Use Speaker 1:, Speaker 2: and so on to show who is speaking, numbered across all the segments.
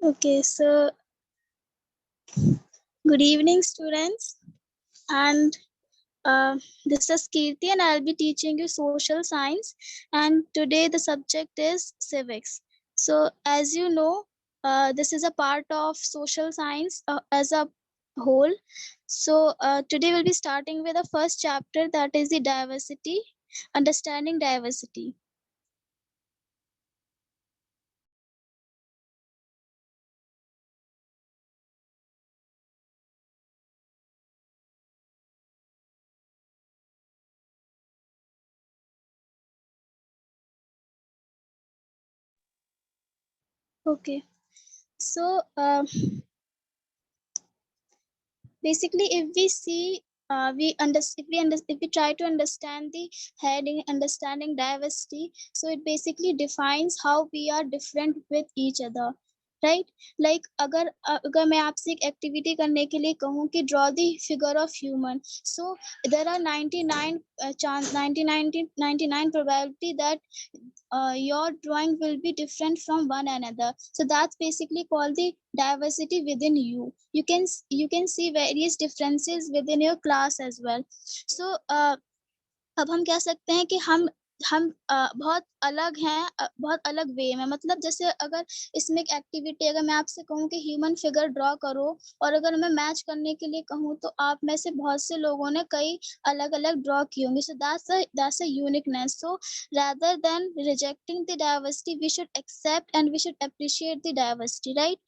Speaker 1: Okay, so good evening, students. And this is Kirti, and I'll be teaching you social science. And today the subject is civics. So, as you know, this is a part of social science as a whole. So, today we'll be starting with the first chapter, that is the diversity, understanding diversity. Okay, so basically if we see if we try to understand the heading understanding diversity, so it basically defines how we are different with each other, right? Like अगर मैं आपसे एक activity करने के लिए कहूँ कि draw the figure of human, so there are 99 chance 99 probability that your drawing will be different from one another. So that's basically called the diversity within you. You can see various differences within your class as well. So अब हम कह सकते हैं कि हम बहुत अलग हैं, बहुत अलग वे में, मतलब जैसे अगर इसमें एक एक्टिविटी अगर मैं आपसे कहूँ कि ह्यूमन फिगर ड्रॉ करो, और अगर मैं मैच करने के लिए कहूँ तो आप में से बहुत से लोगों ने कई अलग अलग ड्रॉ की होंगी. सो that's a uniqueness. So rather than rejecting the diversity, we should accept and we should appreciate the diversity, right?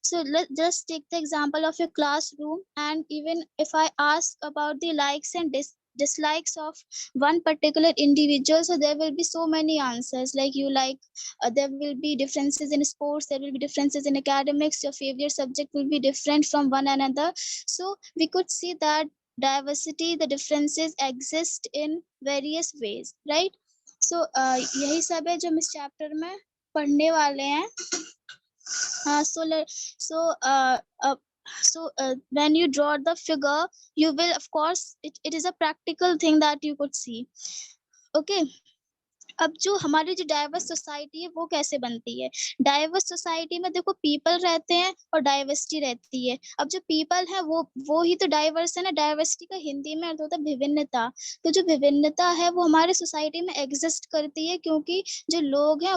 Speaker 1: So let's just take the example of your classroom, and even if I ask about the likes and dislikes of one particular individual, so there will be so many answers, like you like there will be differences in sports, there will be differences in academics, your favorite subject will be different from one another. So we could see that diversity, the differences exist in various ways, right? So यही सब है जो हम इस chapter में पढ़ने वाले हैं. So when you draw the figure, you will, of course, it is a practical thing that you could see. Okay. अब जो हमारी जो डाइवर्स सोसाइटी है वो कैसे बनती है? डाइवर्स सोसाइटी में देखो पीपल रहते हैं और डाइवर्सिटी रहती है. अब जो पीपल है वो ही तो डाइवर्स है ना. डाइवर्सिटी का हिंदी में अर्थ होता है विभिन्नता. तो जो विभिन्नता है वो हमारे सोसाइटी में एग्जिस्ट करती है, क्योंकि जो लोग हैं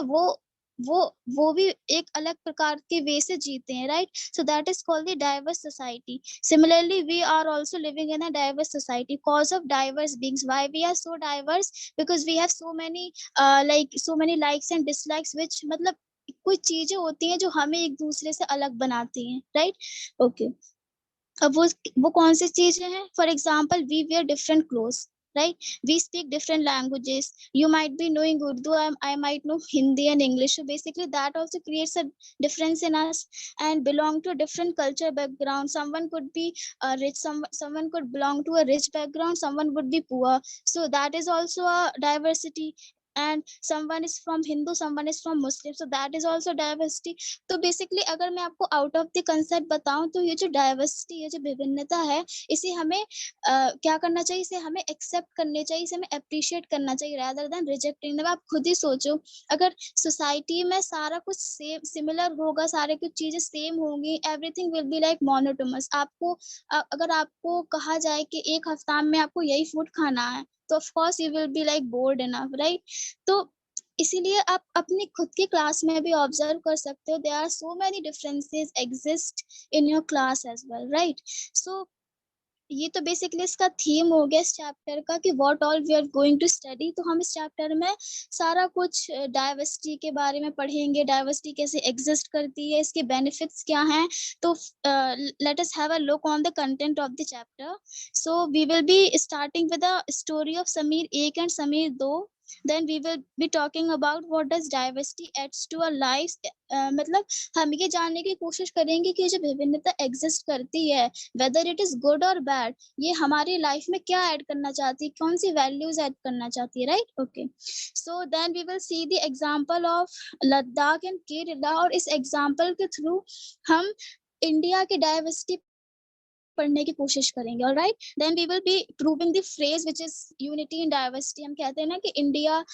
Speaker 1: वो भी एक अलग प्रकार के वे से जीते हैं, right? So that is called the diverse society. Similarly, we are also living in a diverse society cause of diverse beings. Why we are so diverse? Because we have so many so many likes and dislikes, which मतलब कुछ चीजें होती हैं जो हमें एक दूसरे से अलग बनाती हैं, राइट? ओके. अब वो कौन सी चीजें हैं? For example, we wear different clothes, right? We speak different languages. You might be knowing Urdu, I might know Hindi and English. So basically that also creates a difference in us, and belong to a different culture background. Someone could be rich, someone could belong to a rich background, someone would be poor. So that is also a diversity. And someone is from Hindu, someone is from Muslim, so that is also diversity. तो basically अगर मैं आपको out of the concept बताऊं, तो ये जो diversity, ये जो विभिन्नता है, इसे हमें क्या करना चाहिए? इसे हमें एक्सेप्ट करनी चाहिए, इसे हमें अप्रिशिएट करना चाहिए, rather than rejecting them. आप खुद ही सोचो, अगर सोसाइटी में सारा कुछ सेम सिमिलर होगा, सारे कुछ चीजें सेम होंगी, everything will be like monotonous. आपको अगर आपको कहा जाए कि एक हफ्ता में आपको यही फूड खाना है, तो of course you will be like board enough, right? तो इसीलिए आप अपनी खुद की क्लास में भी ऑब्जर्व कर सकते हो, there are so many differences exist in your class as well, right? So ये तो बेसिकली इसका थीम हो गया इस चैप्टर का कि what all we are going to study. तो हम इस चैप्टर में सारा कुछ डाइवर्सिटी के बारे में पढ़ेंगे, डाइवर्सिटी कैसे एग्जिस्ट करती है, इसके बेनिफिट्स क्या हैं. तो let us have a look on the content of the chapter. So we will be starting with the story of Sameer 1 and Sameer 2. Then we will be talking about what does diversity adds to our lives. मतलब हम ये जानने की कोशिश करेंगे कि जो विभिन्नता एग्जिस्ट करती है, whether it is good or bad, ये हमारी लाइफ में क्या ऐड करना चाहती है, कौन सी वैल्यूज ऐड करना चाहती है, right? Okay. So then we will see the example of Ladakh and Kerala, और इस एग्जांपल के थ्रू हम इंडिया की डाइवर्सिटी पढ़ने की कोशिश करेंगे, alright. Then we will be proving the phrase which is unity in diversity. हम कहते हैं ना कि India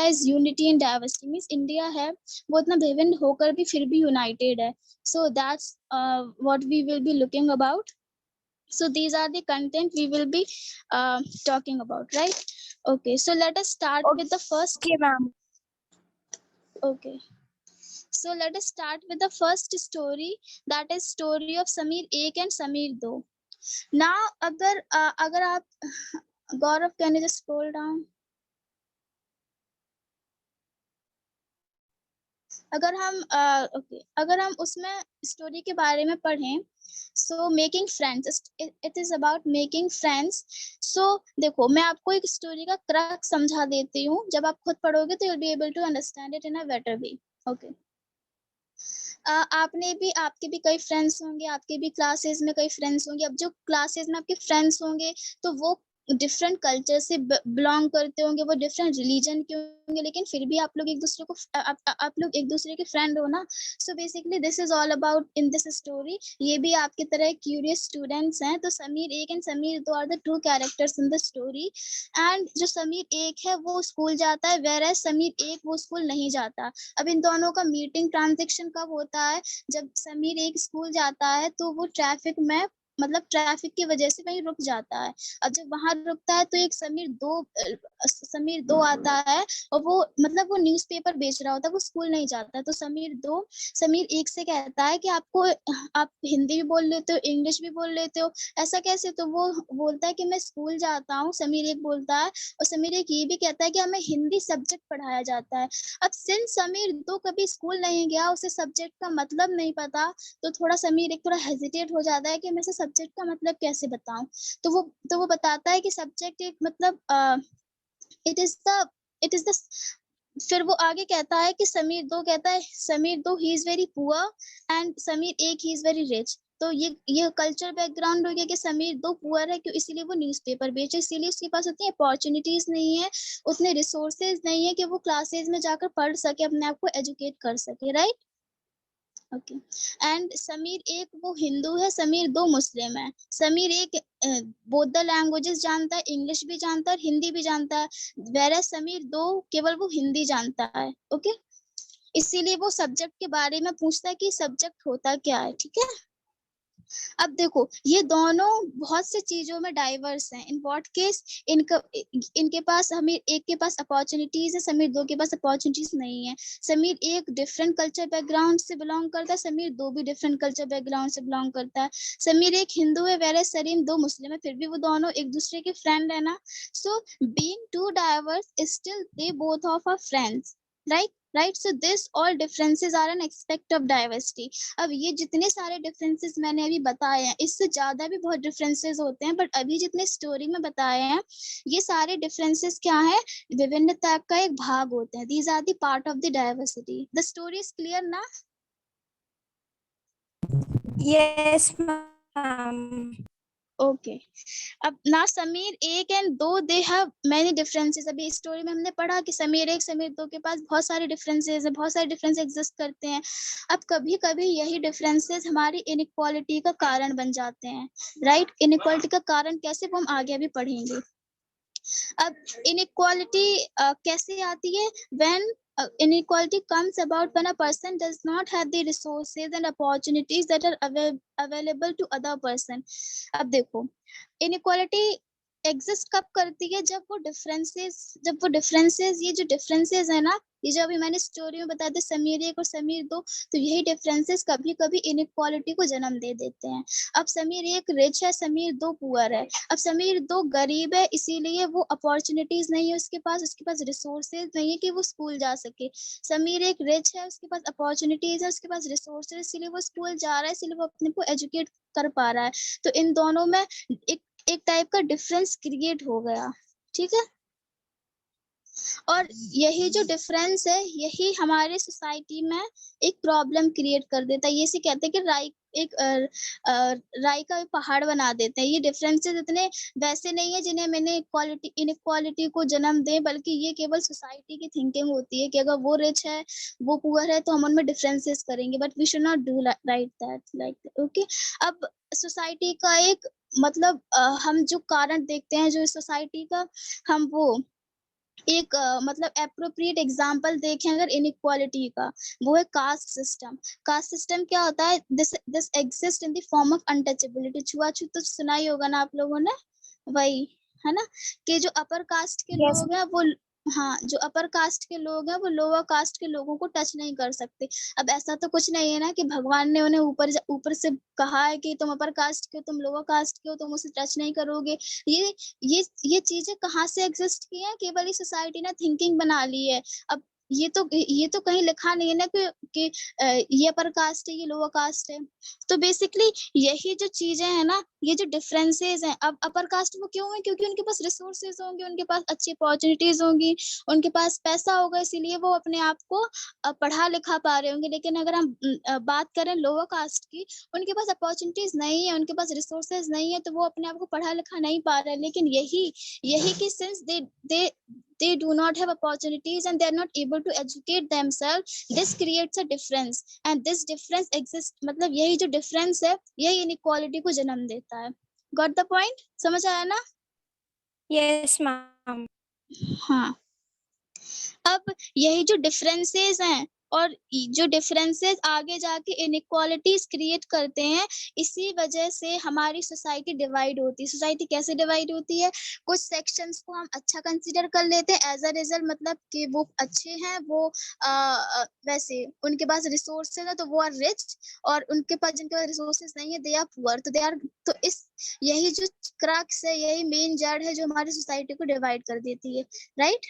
Speaker 1: is unity in diversity, means India है वो इतना विभिन्न होकर भी फिर भी यूनाइटेड है। So that's what we will be looking about. So these are the content we will be talking about, right? Okay, so let us start with the first.
Speaker 2: Okay, ma'am.
Speaker 1: Okay, so let us start with the first story, that is story of Sameer 1 and Sameer 2. Now अगर आप गौरव, can you just scroll down? अगर हम उसमें story के बारे में पढ़ें, so making friends, it is about making friends. So देखो, मैं आपको एक स्टोरी का क्रक्स समझा देती हूँ. जब आप खुद पढ़ोगे तो you will be able to understand it in a better way. Okay, आपके भी कई फ्रेंड्स होंगे, आपके भी क्लासेस में कई फ्रेंड्स होंगे. अब जो क्लासेस में आपके फ्रेंड्स होंगे तो वो डिफरेंट कल्चर से बिलोंग करते होंगे, वो डिफरेंट रिलीजन के होंगे, लेकिन फिर भी आप लोग एक दूसरे को आप लोग एक दूसरे के फ्रेंड हो ना. So basically this is all about in this story. ये भी आपकी तरह क्यूरियस स्टूडेंट्स हैं. तो Sameer 1 and Sameer 2 are the two characters in the story. And जो Sameer 1 है वो स्कूल जाता है, वेयर एज Sameer 1 वो स्कूल नहीं जाता. अब इन दोनों का मीटिंग ट्रांजेक्शन कब होता है? जब Sameer 1 स्कूल जाता है तो वो ट्रैफिक में, मतलब ट्रैफिक की वजह से कहीं रुक जाता है. अब जब वहां रुकता है तो एक Sameer 2 आता है, और वो मतलब वो न्यूज़पेपर बेच रहा होता है, वो स्कूल नहीं जाता. तो Sameer 1 से कहता है कि आप हिंदी भी बोल लेते हो, इंग्लिश भी बोल लेते हो, ऐसा कैसे? तो वो बोलता है कि मैं स्कूल जाता हूँ, Sameer 1 बोलता है. और Sameer 1 ये भी कहता है कि हमें हिंदी सब्जेक्ट पढ़ाया जाता है. अब सिंस Sameer 2 कभी स्कूल नहीं गया, उसे सब्जेक्ट का मतलब नहीं पता, तो थोड़ा Sameer 1 थोड़ा हेजिटेट हो जाता है कि मैं इसे सब्जेक्ट का मतलब कैसे बताऊं. तो वो बताता है कि सब्जेक्ट एक मतलब इट इज द फिर वो आगे कहता है कि Sameer 2 कहता है, Sameer 2 he is very poor and Sameer 1 he is very rich. तो ये कल्चर बैकग्राउंड हो गया कि Sameer 2 पुअर है, क्यों? इसीलिए वो न्यूज़पेपर बेचे, इसीलिए उसके पास उतनी अपॉर्चुनिटीज नहीं है, उतने रिसोर्सेज नहीं है कि वो क्लासेस में जाकर पढ़ सके, अपने आप को एजुकेट कर सके, राइट? ओके. एंड Sameer 1 वो हिंदू है, Sameer 2 मुस्लिम है. Sameer 1 बोथ द लैंग्वेजेस जानता है, इंग्लिश भी जानता है और हिंदी भी जानता है, whereas Sameer 2 केवल वो हिंदी जानता है. ओके, इसीलिए वो सब्जेक्ट के बारे में पूछता है कि सब्जेक्ट होता क्या है. ठीक है. अब देखो, ये दोनों बहुत से चीजों में डाइवर्स हैं. In what case? इनके पास Sameer 1 के पास अपॉर्चुनिटीज है, Sameer 2 के पास अपॉर्चुनिटीज नहीं है. Sameer 1 डिफरेंट कल्चर बैकग्राउंड से बिलोंग करता है, Sameer 2 भी डिफरेंट कल्चर बैकग्राउंड से बिलोंग करता है. Sameer 1 हिंदू है, whereas Sameer 2 मुस्लिम है, फिर भी वो दोनों एक दूसरे के फ्रेंड है ना. So being too diverse, still they both of are friends, right? So this all differences are an aspect of diversity. अब ये जितने सारे डिफरेंसेस मैंने अभी बताए हैं, इससे ज्यादा भी बहुत डिफरेंसेस होते हैं, बट अभी जितने स्टोरी में बताए हैं, ये सारे डिफरेंसेस क्या है? विभिन्नता का एक भाग होते हैं. These are the part of the diversity. The story is clear ना?
Speaker 2: Yes, ma'am.
Speaker 1: ओके. अब ना Sameer 1 and 2 they have many differences. अभी स्टोरी में हमने पढ़ा कि Sameer 1 Sameer 2 के पास बहुत सारे डिफरेंसेस है, बहुत सारे डिफरेंस एग्जिस्ट करते हैं. अब कभी कभी यही डिफरेंसेस हमारी इनइक्वालिटी का कारण बन जाते हैं, राइट? इनइक्वालिटी का कारण कैसे, वो हम आगे अभी पढ़ेंगे. अब इनइक्वालिटी कैसे आती है? When inequality comes about when a person does not have the resources and opportunities that are available to other person. अब देखो, inequality एग्जिस्ट कब करती है? जब वो डिफरेंसेस ये जो डिफरेंसेस है ना, ये जो अभी मैंने स्टोरी में बताया था Sameer 1 और Sameer 2, तो यही डिफरेंसेस कभी कभी इनइक्वालिटी को जन्म दे देते हैं. अब Sameer 1 रिच है, Sameer 2 पुअर है. अब Sameer 2 गरीब है, इसीलिए वो अपॉर्चुनिटीज नहीं है उसके पास रिसोर्सेज नहीं है कि वो स्कूल जा सके. Sameer 1 रिच है, उसके पास अपॉर्चुनिटीज है, उसके पास रिसोर्सेज, इसीलिए वो स्कूल जा रहा है, इसीलिए वो अपने को एजुकेट कर पा रहा है. तो इन दोनों में एक टाइप का डिफरेंस क्रिएट हो गया. ठीक है. और यही जो डिफरेंस है, यही हमारे सोसाइटी में एक प्रॉब्लम क्रिएट कर देता है. ये से कहते हैं कि एक राई का पहाड़ बना देते हैं। ये डिफरेंसेस इतने वैसे नहीं है जिन्हें मैंने इनइक्वालिटी को जन्म दें, बल्कि ये केवल सोसाइटी की थिंकिंग होती है कि अगर वो रिच है, वो पुअर है, तो हम उनमें डिफरेंसेस करेंगे, but we should not do right that like okay. अब सोसाइटी का एक मतलब हम जो कारण देखते हैं जो सोसाइटी का, हम वो एक मतलब एप्रोप्रिएट एग्जांपल देखें अगर इनइक्वालिटी का, वो है कास्ट सिस्टम। कास्ट सिस्टम क्या होता है? This exist in the form of untouchability. छुआछूत तो सुना ही होगा ना आप लोगों ने, वही है ना, कि जो अपर कास्ट के
Speaker 2: Yes.
Speaker 1: लोग हैं वो, हाँ, जो अपर कास्ट के लोग हैं वो लोअर कास्ट के लोगों को टच नहीं कर सकते। अब ऐसा तो कुछ नहीं है ना कि भगवान ने उन्हें ऊपर से कहा है कि तुम अपर कास्ट के हो, तुम लोअर कास्ट के हो, तुम उसे टच नहीं करोगे। ये ये चीजें कहाँ से एग्जिस्ट की हैं? केवल इस सोसाइटी ने थिंकिंग बना ली है। अब ये तो कहीं लिखा नहीं है ना कि ये अपर कास्ट है, ये लोअर कास्ट है। तो बेसिकली यही जो चीजें हैं ना, ये जो डिफरेंसेस हैं, अब अपर कास्ट वो क्यों है? क्योंकि उनके पास रिसोर्सेज होंगे, उनके पास अच्छी अपॉर्चुनिटीज होंगी, उनके पास पैसा होगा, इसीलिए वो अपने आप को पढ़ा लिखा पा रहे होंगे। लेकिन अगर हम बात करें लोअर कास्ट की, उनके पास अपॉर्चुनिटीज नहीं है, उनके पास रिसोर्सेज नहीं है, तो वो अपने आप को पढ़ा लिखा नहीं पा रहे। लेकिन यही यही कि since they do not have opportunities and they are not able to educate themselves, this creates a difference and this difference exists। मतलब यही जो difference है, यही inequality को जन्म देता है। Got the point? समझ आया ना?
Speaker 2: Yes, ma'am.
Speaker 1: हाँ। अब यही जो डिफरेंसेस हैं और जो डिफरेंसेस आगे जाके इनइक्वालिटीज क्रिएट करते हैं, इसी वजह से हमारी सोसाइटी डिवाइड होती है। सोसाइटी कैसे डिवाइड होती है? कुछ सेक्शंस को हम अच्छा कंसीडर कर लेते हैं एज अ रिजल्ट, मतलब कि वो अच्छे हैं, वो वैसे उनके पास रिसोर्सेज है तो वो आर रिच, और उनके पास जिनके पास रिसोर्सेज नहीं है दे आर पुअर, तो दे आर, तो इस यही जो क्रक्स है, यही मेन जड़ है जो हमारी सोसाइटी को डिवाइड कर देती है, right?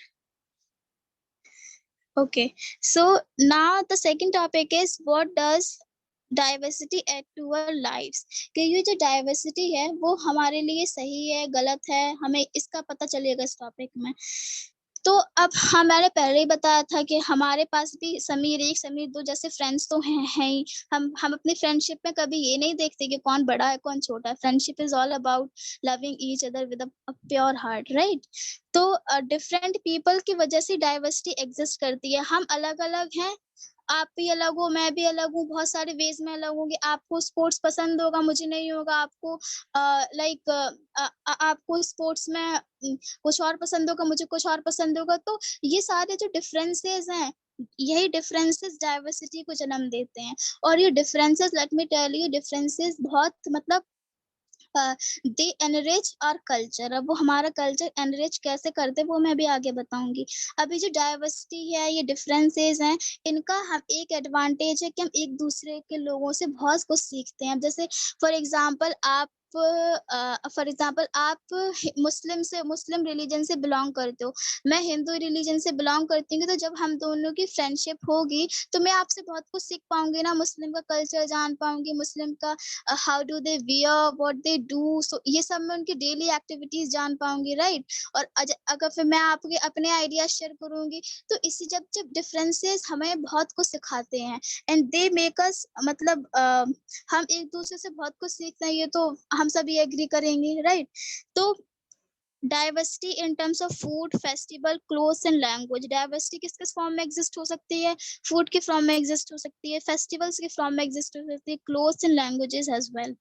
Speaker 1: Okay, so now the second topic is what does diversity add to our lives, कि ये जो डाइवर्सिटी है वो हमारे लिए सही है, गलत है, हमें इसका पता चलेगा इस टॉपिक में। तो अब हाँ, मैंने पहले ही बताया था कि हमारे पास भी समीर 1 समीर 2 जैसे फ्रेंड्स तो हैं ही। हम अपनी फ्रेंडशिप में कभी ये नहीं देखते कि कौन बड़ा है कौन छोटा है। Friendship is all about loving each other with a pure heart, right? तो डिफरेंट पीपल की वजह से डाइवर्सिटी एग्जिस्ट करती है। हम अलग अलग हैं, आप भी अलग हो, मैं भी अलग हूँ, बहुत सारे वेज में अलग होंगे। आपको स्पोर्ट्स पसंद होगा, मुझे नहीं होगा। आपको लाइक आपको स्पोर्ट्स में कुछ और पसंद होगा, मुझे कुछ और पसंद होगा। तो ये सारे जो डिफरेंसेस हैं, यही डिफरेंसेस डाइवर्सिटी को जन्म देते हैं। और ये differences, let me tell you, differences बहुत मतलब दे एनरिच आवर कल्चर। अब वो हमारा कल्चर एनरिच कैसे करते हैं वो मैं भी आगे बताऊंगी। अभी जो डाइवर्सिटी है, ये डिफरेंसेस हैं, इनका हम एक एडवांटेज है कि हम एक दूसरे के लोगों से बहुत कुछ सीखते हैं। जैसे फॉर एग्जांपल आप मुस्लिम रिलीजन से बिलोंग करते हो, मैं हिंदू रिलीजन से बिलोंग करती हूँ, तो जब हम दोनों की फ्रेंडशिप होगी तो मैं आपसे बहुत कुछ सीख पाऊंगी ना, मुस्लिम का कल्चर जान पाऊंगी, मुस्लिम का how do they wear, what they do, so ये सब मैं उनकी डेली एक्टिविटीज जान पाऊंगी, राइट? और अगर फिर मैं आपके अपने आइडियाज शेयर करूंगी, तो इसी जब जब डिफरेंसेस हमें बहुत कुछ सिखाते हैं एंड दे मेक अस, मतलब हम एक दूसरे से बहुत कुछ सीखते हैं, ये तो हम सभी एग्री करेंगे, राइट? तो diversity in terms of food, festival, clothes and language. Diversity किस किस फॉर्म में एग्जिस्ट हो सकती है? फूड के फॉर्म में एग्जिस्ट हो सकती है, फेस्टिवल्स के फॉर्म में एग्जिस्ट हो सकती है, clothes and languages as well.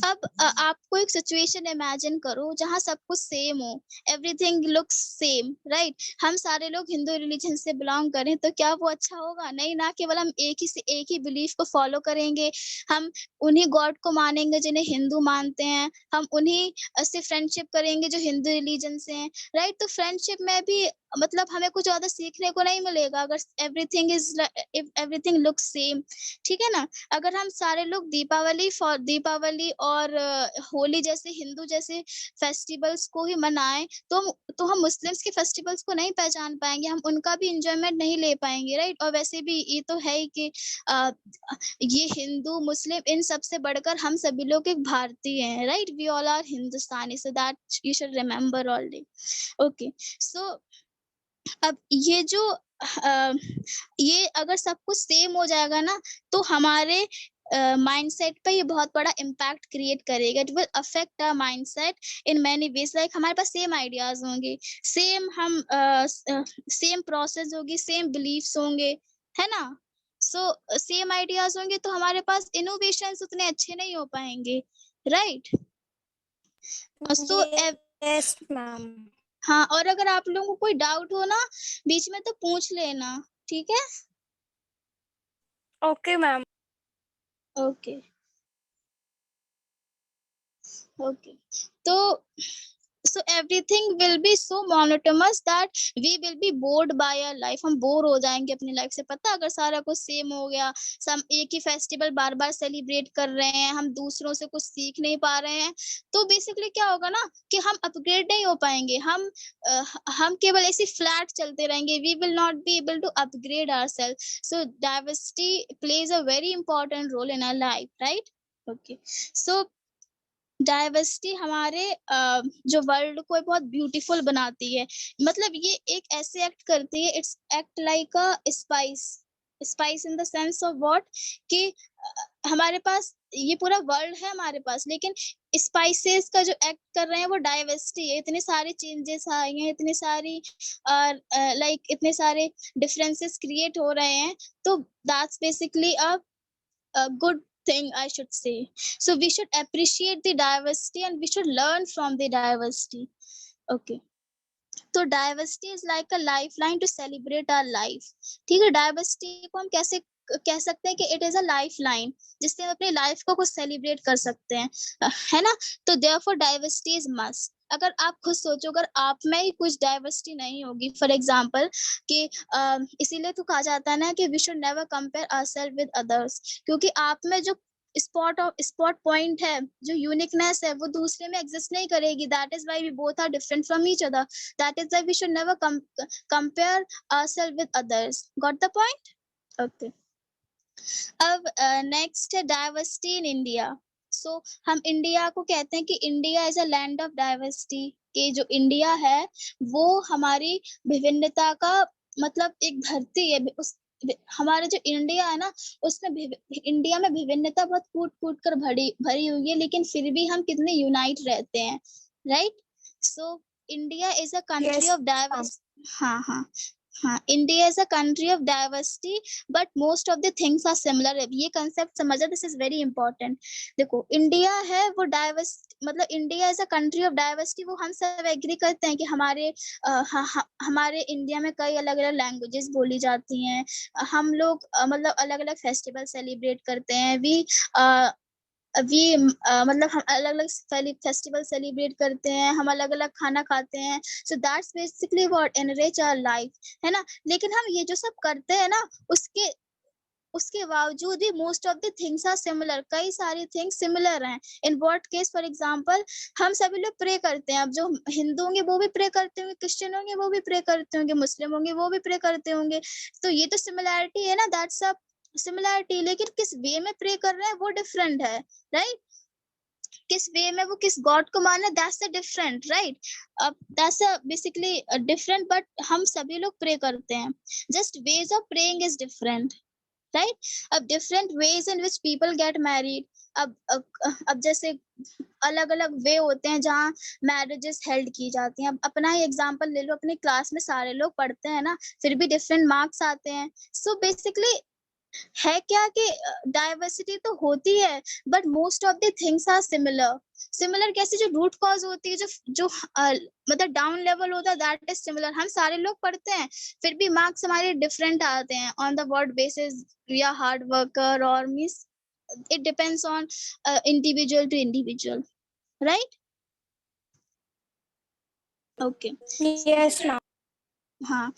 Speaker 1: अब आपको एक सिचुएशन इमेजिन करो जहाँ सब कुछ सेम हो, एवरीथिंग लुक्स सेम, राइट? हम सारे लोग हिंदू रिलीजन से बिलोंग करें तो क्या वो अच्छा होगा? नहीं ना, केवल हम एक ही बिलीफ को फॉलो करेंगे, हम उन्हीं गॉड को मानेंगे जिन्हें हिंदू मानते हैं, हम उन्हीं से फ्रेंडशिप करेंगे जो हिंदू रिलीजन से हैं, राइट? तो फ्रेंडशिप में भी मतलब हमें कुछ ज्यादा सीखने को नहीं मिलेगा अगर एवरीथिंग लुक्स सेम, ठीक है ना? अगर हम सारे लोग दीपावली और होली जैसे हिंदू जैसे फेस्टिवल्स को ही मनाएं, तो हम मुस्लिम्स के फेस्टिवल्स को नहीं पहचान पाएंगे, हम उनका भी एंजॉयमेंट नहीं ले पाएंगे, राइट? और वैसे भी ये तो है ही कि ये हिंदू मुस्लिम इन सबसे बढ़कर हम सभी लोग एक भारतीय हैं, right? We all are Hindustani, so that you should remember all day. Okay, so अब ये जो ये अगर सब कुछ सेम हो जाएगा ना, तो हमारे माइंडसेट पे ये बहुत बड़ा इम्पैक्ट क्रिएट करेगा. It will affect our mindset in many ways. Like हमारे पास सेम आइडियाज होंगे, सेम प्रोसेस होगी, सेम बिलीफ्स होंगे, है ना. सो सेम आइडियाज होंगे तो हमारे पास इनोवेशंस उतने अच्छे नहीं हो पाएंगे, राइट. So
Speaker 2: yes ma'am.
Speaker 1: हाँ, और अगर आप लोगों को कोई डाउट हो ना बीच में तो पूछ लेना, ठीक है.
Speaker 2: Okay ma'am.
Speaker 1: Okay okay. तो so everything will be so monotonous that we will be bored by our life. हम बोर हो जाएंगे अपनी लाइफ से. पता अगर सारा कुछ सेम हो गया, सब एक ही फेस्टिवल बार बार सेलिब्रेट कर रहे हैं, हम दूसरों से कुछ सीख नहीं पा रहे हैं, तो बेसिकली क्या होगा ना कि हम अपग्रेड नहीं हो पाएंगे. हम केवल ऐसे फ्लैट चलते रहेंगे. we will not be able to upgrade ourselves. So diversity plays a very important role in our life, right? Okay. So diversity हमारे जो वर्ल्ड को बहुत ब्यूटीफुल बनाती है. मतलब ये एक ऐसे एक्ट करती है, it's act like a spice in the sense of what कि हमारे पास ये पूरा वर्ल्ड है हमारे पास, लेकिन स्पाइसेस का जो एक्ट कर रहे हैं वो डाइवर्सिटी है. इतने सारे चेंजेस आए हैं, इतने सारी लाइक इतने सारे डिफरेंसेस क्रिएट हो रहे हैं, तो that's basically a good thing, I should say. So we should appreciate the diversity and we should learn from the diversity. Okay. तो diversity is like a lifeline to celebrate our life. ठीक है, diversity को हम कैसे कह सकते हैं कि it is a life line जिससे हम अपनी लाइफ को कुछ सेलिब्रेट कर सकते हैं, है ना. तो देयरफॉर डाइवर्सिटी इज मस्ट. अगर आप खुद सोचो, अगर आप में ही कुछ डाइवर्सिटी नहीं होगी, फॉर एग्जाम्पल कि इसीलिए तो कहा जाता है ना कि we should never compare ourselves with others, क्योंकि आप में जो स्पॉट पॉइंट है, जो यूनिकनेस है, वो दूसरे में एग्जिस्ट नहीं करेगी. That is why we both are different from each other. That is why we should never compare ourselves with others. Got the point? Okay. अब नेक्स्ट है डाइवर्सिटी इन इंडिया. सो हम इंडिया को कहते हैं कि India is a land of diversity. कि जो India है वो हमारी विभिन्नता का मतलब एक धरती है. उस हमारा जो इंडिया है ना, उसमें इंडिया में विभिन्नता बहुत कूट कूट कर भरी हुई है, लेकिन फिर भी हम कितने यूनाइट रहते हैं, right. So India is a country
Speaker 2: Yes
Speaker 1: of
Speaker 2: ma'am.
Speaker 1: Diverse. हाँ हाँ हाँ, India is a country of diversity but most of the things are similar. ये कंसेप्ट समझा, दिस इज वेरी इंपॉर्टेंट. देखो इंडिया है वो डाइवर्स, मतलब India is a country of diversity, वो हम सब एग्री करते हैं कि हमारे इंडिया में कई अलग अलग लैंग्वेजेस बोली जाती हैं. हम लोग मतलब अलग अलग फेस्टिवल सेलिब्रेट करते हैं. मतलब हम अलग अलग फेस्टिवल सेलिब्रेट करते हैं, हम अलग अलग खाना खाते हैं. So that's basically what enrich our life, है ना. लेकिन हम ये जो सब करते हैं ना, उसके उसके बावजूद भी most of the things are similar. कई सारी थिंग्स सिमिलर हैं. In what case, for example हम सभी लोग प्रे करते हैं. अब जो हिंदू होंगे वो भी प्रे करते होंगे, क्रिश्चियन होंगे वो भी प्रे करते होंगे, मुस्लिम होंगे वो भी प्रे करते होंगे. तो ये तो सिमिलैरिटी है ना, दैट्स अ सिमिलैरिटी. लेकिन किस वे में प्रे कर रहे हैं वो डिफरेंट है, राइट. किस वे में वो किस गॉड को माने, दैट्स अ डिफरेंट, राइट. अब that's a basically different, but हम सभी लोग प्रे करते हैं. Just ways of praying is different, right. अब different ways in which people get married. अब जैसे अलग अलग वे होते हैं जहाँ मैरिजेस हेल्ड की जाती हैं. अब अपना ही एग्जांपल ले लो, अपनी क्लास में सारे लोग पढ़ते हैं ना, फिर भी डिफरेंट मार्क्स आते हैं. सो बेसिकली है क्या कि डाइवर्सिटी तो होती है but most of the things are similar. Similar कैसे, जो रूट कॉज होती है, जो जो मतलब डाउन लेवल होता है, दैट इज सिमिलर. हम सारे लोग पढ़ते हैं, फिर भी मार्क्स हमारे डिफरेंट आते हैं on the word basis. We are hard worker और मींस it depends on individual to individual, right? Okay.
Speaker 2: Yes ma'am.
Speaker 1: हाँ,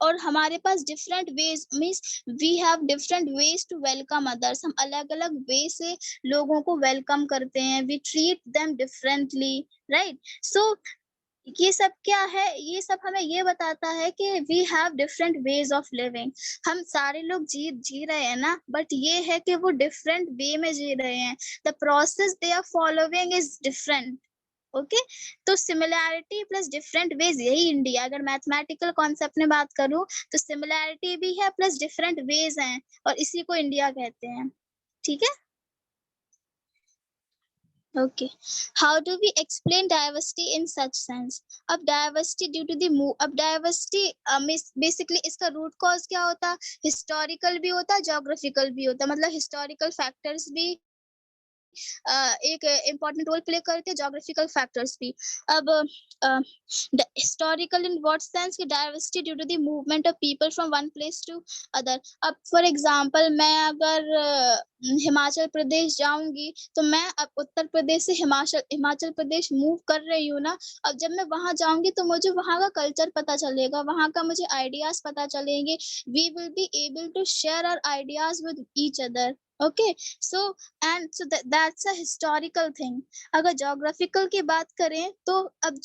Speaker 1: और हमारे पास different ways means we have different ways to welcome others. हम अलग अलग वे से लोगों को वेलकम करते हैं. We treat them differently, right. So ये सब क्या है, ये सब हमें ये बताता है कि we have different ways of living. हम सारे लोग जी रहे हैं ना, बट ये है कि वो डिफरेंट वे में जी रहे हैं. The process they are following is different, okay तो सिमिलैरिटी प्लस डिफरेंट वेज, यही इंडिया, अगर मैथमेटिकल कॉन्सेप्ट में बात करूं तो सिमिलैरिटी भी है प्लस डिफरेंट वेज हैं, और इसी को इंडिया कहते हैं। ठीक है, okay. How do we explain diversity in such sense? अब diversity due to the move, अब डाइवर्सिटी बेसिकली इसका रूट कॉज क्या होता, हिस्टोरिकल भी होता, ज्योग्राफिकल भी होता, मतलब हिस्टोरिकल फैक्टर्स भी एक इम्पोर्टेंट रोल प्ले करते हैं, जोग्राफिकल फैक्टर्स भी। अब हिस्टोरिकल इन व्हाट सेंस कि diversity due to the movement of people from one place to other. अब फॉर एग्जांपल मैं अगर हिमाचल प्रदेश जाऊंगी तो मैं अब उत्तर प्रदेश से हिमाचल प्रदेश मूव कर रही हूँ ना, अब जब मैं वहां जाऊंगी तो मुझे वहां का कल्चर पता चलेगा, वहां का मुझे आइडियाज पता चलेंगे, we will be able to share our ideas with each other. Okay so and so that's a historical thing. अगर जोग्राफिकल की बात करें तो अब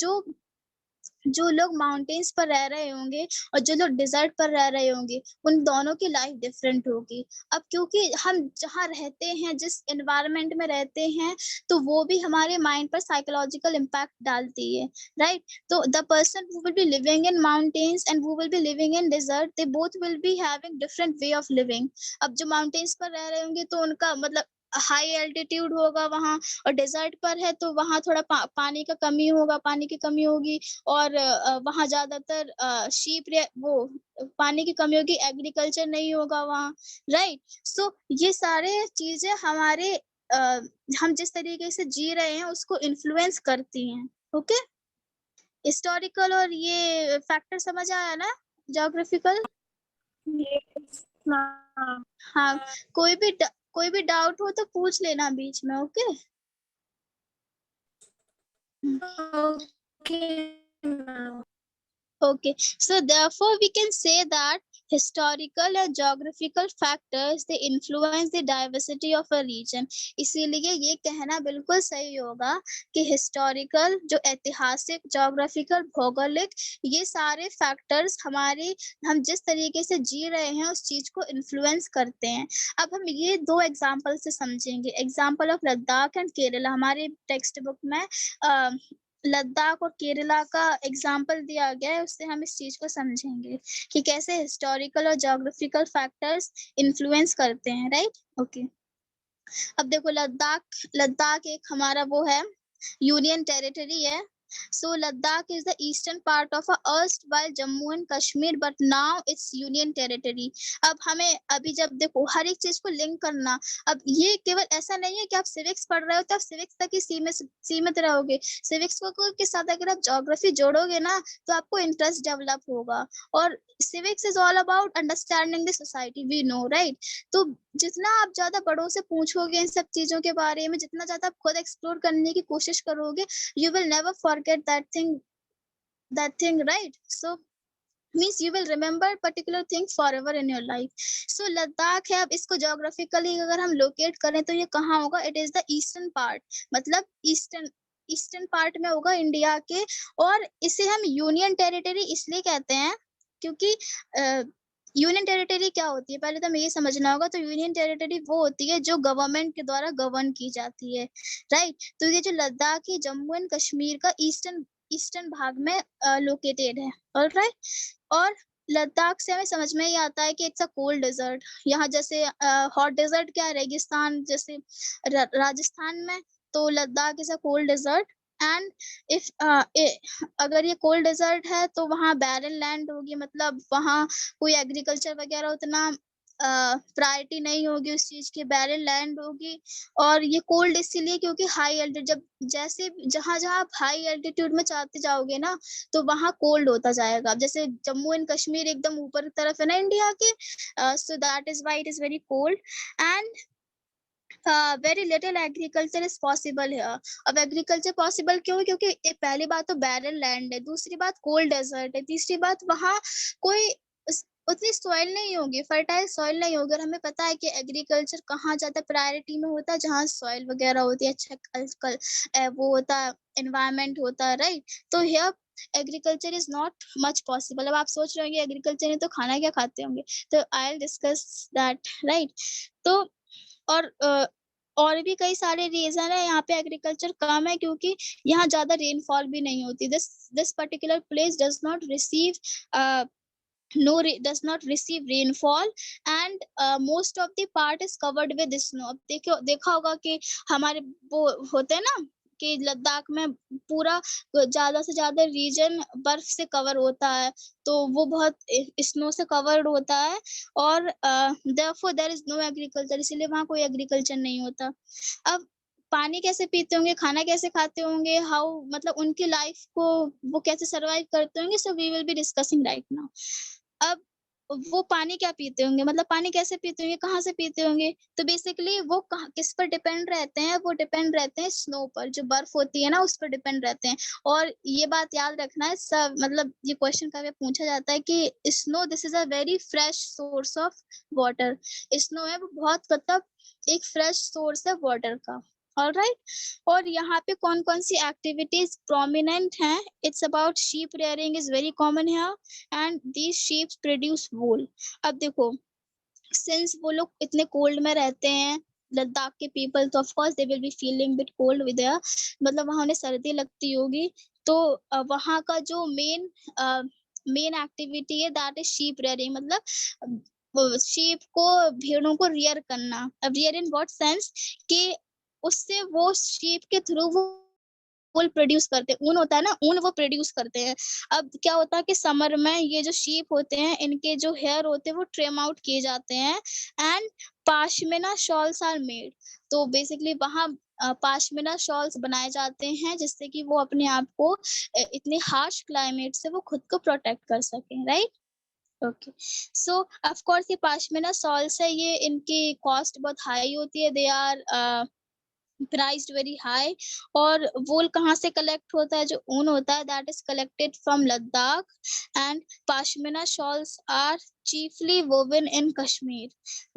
Speaker 1: जो लोग माउंटेन्स पर रह रहे होंगे और जो लोग डिजर्ट पर रह रहे होंगे, उन दोनों की लाइफ डिफरेंट होगी। अब क्योंकि हम जहाँ रहते हैं, जिस एनवायरनमेंट में रहते हैं, तो वो भी हमारे माइंड पर साइकोलॉजिकल इम्पैक्ट डालती है, राइट? तो the person who will be living in mountains and who will be living in desert, they both will be having different way of living। अब जो माउंटेन्स पर रह रहे होंगे तो उनका मतलब हाई एल्टीट्यूड होगा वहाँ, और डेजर्ट पर है तो वहाँ थोड़ा पानी का कमी होगा, पानी की कमी होगी, और वहाँ ज्यादातर शीप वो पानी की कमी होगी, एग्रीकल्चर नहीं होगा वहाँ, राइट? सो ये सारे चीजें हमारे हम जिस तरीके से जी रहे हैं उसको इन्फ्लुएंस करती हैं। ओके, हिस्टोरिकल और ये फैक्टर समझ आया ना, ज्योग्राफिकल?
Speaker 2: Yes, ma'am.
Speaker 1: हाँ, कोई भी डाउट हो तो पूछ लेना बीच में। Okay
Speaker 2: Okay, ma'am.
Speaker 1: Okay, so therefore we can say that historical and geographical factors they influence the diversity of a region। इसीलिए ये कहना बिल्कुल सही होगा कि historical, जो ऐतिहासिक, geographical, भौगोलिक, ये सारे factors हम जिस तरीके से जी रहे हैं उस चीज को influence करते हैं। अब हम ये दो example से समझेंगे। example of Ladakh and Kerala, हमारे टेक्स्ट बुक में लद्दाख और केरला का एग्जाम्पल दिया गया है, उससे हम इस चीज को समझेंगे कि कैसे हिस्टोरिकल और ज्योग्राफिकल फैक्टर्स इन्फ्लुएंस करते हैं, राइट? ओके अब देखो, लद्दाख एक हमारा वो है, यूनियन टेरिटरी है। So Ladakh is the eastern part of a erstwhile Jammu and Kashmir, but now it's union territory। अब हमें अभी जब देखो हर एक चीज को लिंक करना, अब ये केवल ऐसा नहीं है कि आप सिविक्स पढ़ रहे हो तो आप सिविक्स तक ही सीमित रहोगे। सिविक्स को के साथ अगर आप ज्योग्राफी जोड़ोगे ना तो आपको इंटरेस्ट डेवलप होगा, और civics is all about understanding the society, we know, right? तो जितना आप ज्यादा बड़ों से पूछोगे इन सब चीजों के बारे में, जितना ज्यादा आप खुद एक्सप्लोर करने की कोशिश करोगे, you will never forget that thing, right? So means you will remember particular thing forever in your life। so Ladakh है, अब इसको geographically अगर हम लोकेट करें तो ये कहाँ होगा? it is the eastern part, मतलब ईस्टर्न पार्ट में होगा इंडिया के। और इसे हम यूनियन टेरिटरी इसलिए कहते हैं क्योंकि यूनियन टेरिटरी क्या होती है, पहले तो हमें ये समझना होगा। तो यूनियन टेरिटरी वो होती है जो गवर्नमेंट के द्वारा गवर्न की जाती है, राइट? तो ये जो लद्दाख है जम्मू एंड कश्मीर का ईस्टर्न भाग में लोकेटेड है, ऑलराइट? और लद्दाख से हमें समझ में ही आता है कि इट्स अ कोल्ड डेजर्ट। यहाँ जैसे हॉट डेजर्ट क्या है, रेगिस्तान जैसे राजस्थान में, तो Ladakh is a cold desert. And if अगर ये कोल्ड डेजर्ट है तो वहाँ बैरन लैंड होगी, मतलब वहाँ कोई एग्रीकल्चर वगैरह उतना प्रायोरिटी नहीं होगी उस चीज की, बैरन लैंड होगी। और ये कोल्ड इसीलिए क्योंकि हाई एल्टीट्यूड, जब जैसे जहाँ जहाँ आप हाई एल्टीट्यूड में चाहते जाओगे ना तो वहाँ कोल्ड होता जाएगा। जैसे जम्मू एंड कश्मीर एकदम ऊपर तरफ है ना इंडिया के, so that is why it is very cold and very little agriculture is possible here. अब एग्रीकल्चर पॉसिबल क्यों है? क्योंकि पहली बात तो बैरन लैंड है, दूसरी बात कोल्ड डेजर्ट है, तीसरी बात वहाँ कोई उतनी सॉइल नहीं होगी, फर्टाइल सॉइल नहीं होगी। और हमें पता है कि एग्रीकल्चर कहाँ ज्यादा प्रायोरिटी में होता है, जहाँ सॉइल वगैरह होती है, अच्छा वो होता है, एनवायरमेंट होता है, राइट? तो here agriculture is not much possible. अब आप सोच रहे होंगे एग्रीकल्चर नहीं तो खाना क्या खाते होंगे, तो I will discuss that, right? तो और और भी कई सारे रीजन है, यहाँ पे एग्रीकल्चर कम है क्योंकि यहाँ ज्यादा रेनफॉल भी नहीं होती. This particular place does not receive does not receive rainfall, and most of the part is covered with snow. अब देखा होगा कि हमारे वो होते हैं ना कि लद्दाख में पूरा ज्यादा से ज्यादा रीजन बर्फ से कवर होता है, तो वो बहुत स्नो से कवर्ड होता है, और therefore there is no agriculture, इसीलिए वहाँ कोई एग्रीकल्चर नहीं होता. अब पानी कैसे पीते होंगे, खाना कैसे खाते होंगे, हाउ मतलब उनकी लाइफ को वो कैसे सरवाइव करते होंगे, so we will be discussing right now. अब वो पानी क्या पीते होंगे, मतलब पानी कैसे पीते होंगे, कहाँ से पीते होंगे, तो बेसिकली वो किस पर डिपेंड रहते हैं, वो डिपेंड रहते हैं स्नो पर, जो बर्फ होती है ना उस पर डिपेंड रहते हैं. और ये बात याद रखना है सब, मतलब ये क्वेश्चन कभी पूछा जाता है कि snow this is a very fresh source of water. Snow है वो बहुत मतलब एक फ्रेश सोर्स है वाटर का. ऑलराइट, और यहाँ पे कौन कौन सी एक्टिविटीज प्रोमिनेंट हैं. It's about sheep rearing is very common here, and these sheeps produce wool. अब देखो, सिंस वो लोग इतने कोल्ड में रहते हैं लद्दाख के पीपल, तो of course they will be feeling bit cold with, मतलब वहां उन्हें सर्दी लगती होगी. तो वहां का जो मेन एक्टिविटी है दैट इज शीप रेयरिंग, मतलब शीप को, भेड़ों को रियर करना. अब रियर इन व्हाट सेंस कि उससे वो शीप के थ्रू वो वूल प्रोड्यूस करते हैं, ऊन होता है ना, ऊन वो प्रोड्यूस करते हैं. अब क्या होता है कि समर में ये जो शीप होते हैं इनके जो हेयर होते हैं वो ट्रिम आउट किए जाते हैं, and pashmina shawls are made. तो बेसिकली वहाँ पाशमिना शॉल्स बनाए जाते हैं जिससे कि वो अपने आप को इतने हार्श क्लाइमेट से वो खुद को प्रोटेक्ट कर सकें. Right, okay. So of course ये पाशमिना शॉल्स है, ये इनकी कॉस्ट बहुत हाई होती है, they are priced very high. और वूल कहाँ से कलेक्ट होता है, जो ऊन होता है that is collected from Ladakh, and pashmina shawls are chiefly woven in Kashmir.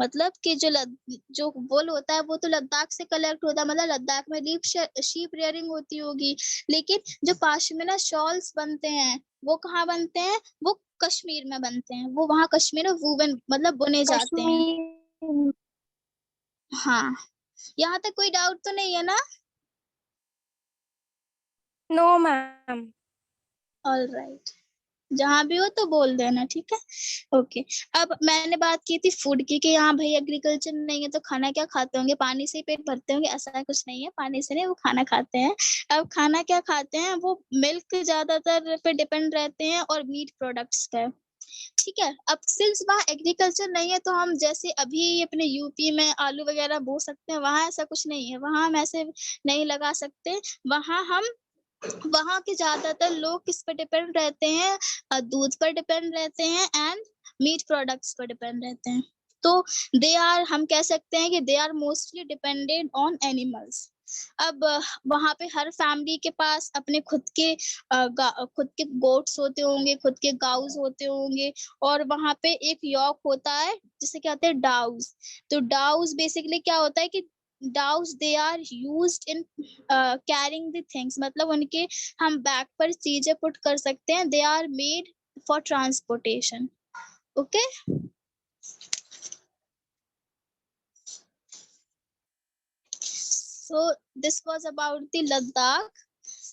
Speaker 1: मतलब कि जो वूल होता है वो तो लद्दाख से कलेक्ट होता है, मतलब लद्दाख में शीप रेयरिंग होती होगी, लेकिन जो पाशमिना शॉल्स बनते हैं वो कहाँ बनते हैं, वो कश्मीर में बनते हैं, वो वहाँ कश्मीर में वूवन मतलब बुने जाते हैं.
Speaker 2: कश्मीर.
Speaker 1: हाँ, यहाँ तक कोई डाउट तो नहीं है ना.
Speaker 2: No ma'am.
Speaker 1: ऑल राइट, जहाँ भी हो तो बोल देना, ठीक है. ओके, अब मैंने बात की थी फूड की कि यहाँ भाई एग्रीकल्चर नहीं है तो खाना क्या खाते होंगे, पानी से ही पेट भरते होंगे, ऐसा कुछ नहीं है, पानी से नहीं, वो खाना खाते हैं. अब खाना क्या खाते हैं, वो मिल्क ज्यादातर पे डिपेंड रहते हैं और मीट प्रोडक्ट्स का. ठीक है, अब सिंस वहाँ एग्रीकल्चर नहीं है तो हम जैसे अभी अपने यूपी में आलू वगैरह बो सकते हैं, वहाँ ऐसा कुछ नहीं है, वहाँ हम ऐसे नहीं लगा सकते. वहाँ के ज्यादातर लोग किस पर डिपेंड रहते हैं, दूध पर डिपेंड रहते हैं एंड मीट प्रोडक्ट्स पर डिपेंड रहते हैं. तो हम कह सकते हैं कि they are mostly dependent on animals. अब वहाँ पे हर फैमिली के पास अपने खुद के गोट्स होते होंगे, खुद के गाउस होते होंगे, और वहाँ पे एक यॉक होता है जिसे कहते हैं डाउस. तो डाउस बेसिकली क्या होता है कि डाउस they are used in carrying the things, मतलब उनके हम बैक पर चीजें पुट कर सकते हैं, they are made for transportation. Okay, so this was about the Ladakh.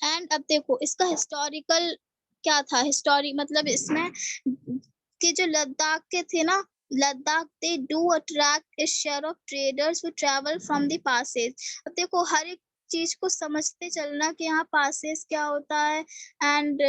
Speaker 1: And अब देखो इसका हिस्टोरिकल क्या था, मतलब इसमें कि जो लद्दाख के थे ना, Ladakh they do attract a share of traders who travel from the passes. अब देखो हर एक चीज को समझते चलना कि यहाँ पासेस क्या होता है, एंड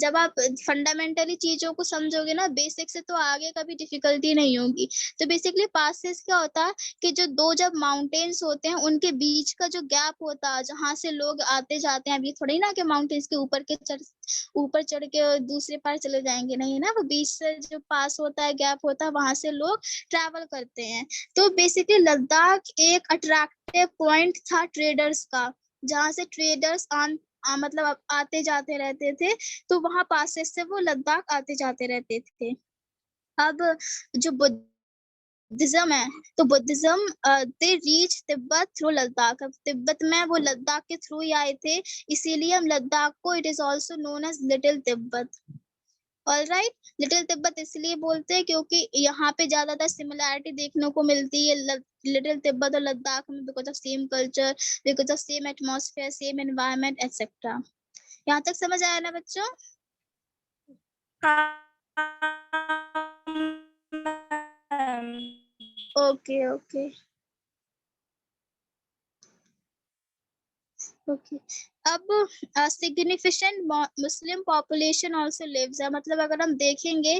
Speaker 1: जब आप फंडामेंटली चीजों को समझोगे ना बेसिक से, तो आगे कभी डिफिकल्टी नहीं होगी. तो बेसिकली पासेस क्या होता है कि जो दो जब माउंटेन्स होते हैं उनके बीच का जो गैप होता है जहाँ से लोग आते जाते हैं, अभी थोड़ी ना कि माउंटेन्स के ऊपर चढ़ के दूसरे पार चले जाएंगे, नहीं ना, वो बीच से जो पास होता है, गैप होता है, वहां से लोग ट्रैवल करते हैं. तो बेसिकली लद्दाख एक अट्रैक्टिव पॉइंट था ट्रेडर्स का, जहाँ से ट्रेडर्स मतलब आते जाते रहते थे, तो वहां पासेस से वो लद्दाख आते जाते रहते थे. अब जो बुद्धिज्म है, तो Buddhism they reach Tibet through Ladakh. अब तिब्बत में वो लद्दाख के थ्रू ही आए थे, इसीलिए हम लद्दाख को it is also known as little Tibet. All right, little Tibet इसलिए बोलते हैं क्योंकि यहाँ पे ज्यादातर सिमिलैरिटी देखने को मिलती है लिटिल तिब्बत और लद्दाख में, because of same culture, because of same atmosphere, same environment etcetera. यहाँ तक समझ आया ना बच्चों?
Speaker 2: मैम।
Speaker 1: Okay okay okay. अब significant Muslim population also lives है, मतलब अगर हम देखेंगे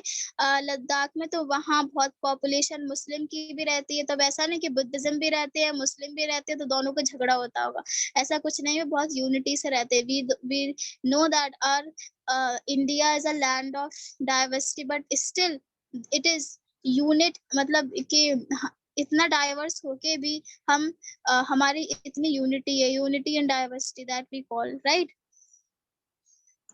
Speaker 1: लद्दाख में तो वहाँ बहुत पॉपुलेशन मुस्लिम की भी रहती है। तब ऐसा नहीं कि बुद्धिज्म भी रहते हैं मुस्लिम भी रहते हैं तो दोनों का झगड़ा होता होगा, ऐसा कुछ नहीं है, बहुत यूनिटी से रहते हैं। We know that our India is a land of diversity, but still it is unit, मतलब कि इतना डाइवर्स होके भी हम हमारी इतनी यूनिटी है, unity and diversity that we call, right?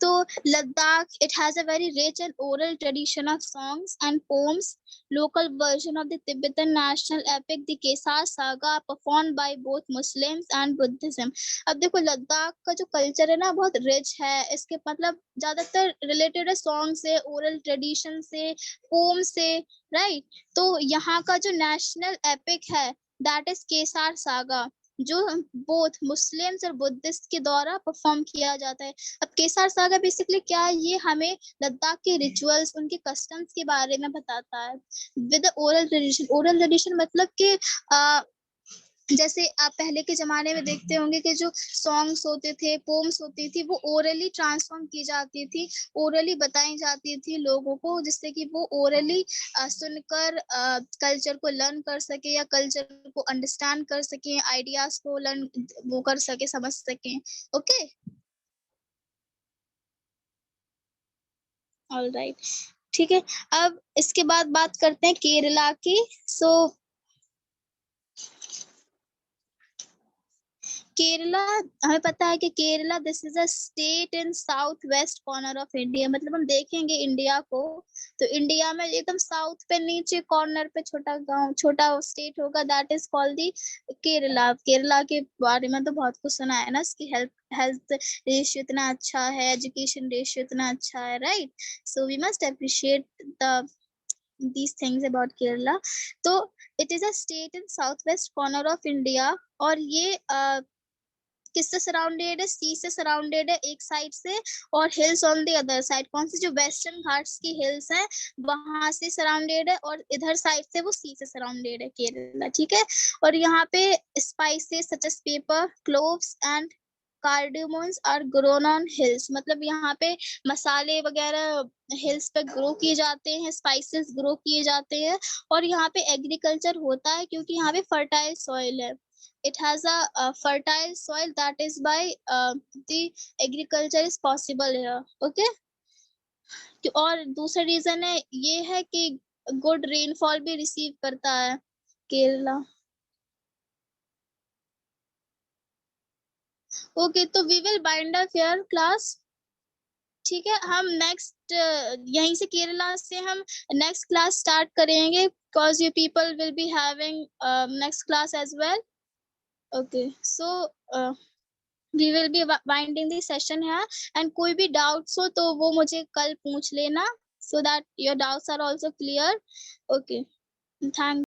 Speaker 1: तो Ladakh, it has a very rich and oral tradition of songs and poems. Local version of the Tibetan national epic, the Kesar Saga, performed by both Muslims and Buddhism. अब देखो लद्दाख का जो culture है ना बहुत rich है, इसके मतलब ज्यादातर रिलेटेड है सॉन्ग से, ओरल ट्रेडिशन से, पोम से, राइट? तो यहाँ का जो नेशनल एपिक है दैट इज केसार सागा, जो बोथ मुस्लिम्स और बुद्धिस्ट के द्वारा परफॉर्म किया जाता है। अब केसार सागा बेसिकली क्या है, ये हमें लद्दाख के रिचुअल्स, उनके कस्टम्स के बारे में बताता है with oral tradition. Oral tradition मतलब कि जैसे आप पहले के जमाने में देखते होंगे कि जो सॉन्ग्स होते थे, पोम्स होती थी, वो ओरली ट्रांसफॉर्म की जाती थी, ओरली बताई जाती थी लोगों को, जिससे कि वो ओरली सुनकर कल्चर को लर्न कर सके या कल्चर को अंडरस्टैंड कर सके, आइडियाज को लर्न वो कर सके, समझ सके। ओके, ऑल राइट, ठीक है। अब इसके बाद बात करते हैं केरला की। सो केरला, हमें पता है कि Kerala this is a state in south west corner of India, मतलब हम देखेंगे इंडिया को तो इंडिया में एकदम साउथ पे नीचे कॉर्नर पे छोटा गांव, छोटा स्टेट होगा, that is called the Kerala. Kerala के बारे में तो बहुत कुछ सुना है ना, इसकी हेल्थ रेशियो इतना अच्छा है, एजुकेशन रेशियो इतना अच्छा है, right? So we must appreciate the these things about Kerala. तो it is a state in southwest corner of India, और ये किससे सराउंडेड है? सी से सराउंडेड है एक साइड से, और hills on the other side. कौन सी? जो वेस्टर्न घाट्स की हिल्स हैं वहां से सराउंडेड है, और इधर साइड से वो सी से सराउंडेड है केरला, ठीक है? और यहाँ पे spices such as pepper, cloves and cardamoms are grown on hills, मतलब यहाँ पे मसाले वगैरह हिल्स पे ग्रो किए जाते हैं, स्पाइसेस ग्रो किए जाते हैं, और यहाँ पे एग्रीकल्चर होता है क्योंकि यहाँ पे फर्टाइल सॉइल है। It has a fertile soil, that is why the agriculture is possible here. Okay, और दूसरा रीजन है ये है कि गुड रेनफॉल भी रिसीव करता है केरला। ओके, तो we will bind up here class, ठीक है? हम नेक्स्ट यहीं से केरला से हम नेक्स्ट क्लास स्टार्ट करेंगे, because you people will be having next class as well. Okay, so we will be winding the session here, and कोई भी doubts हो तो वो मुझे कल पूछ लेना, so that your doubts are also clear. Okay, thank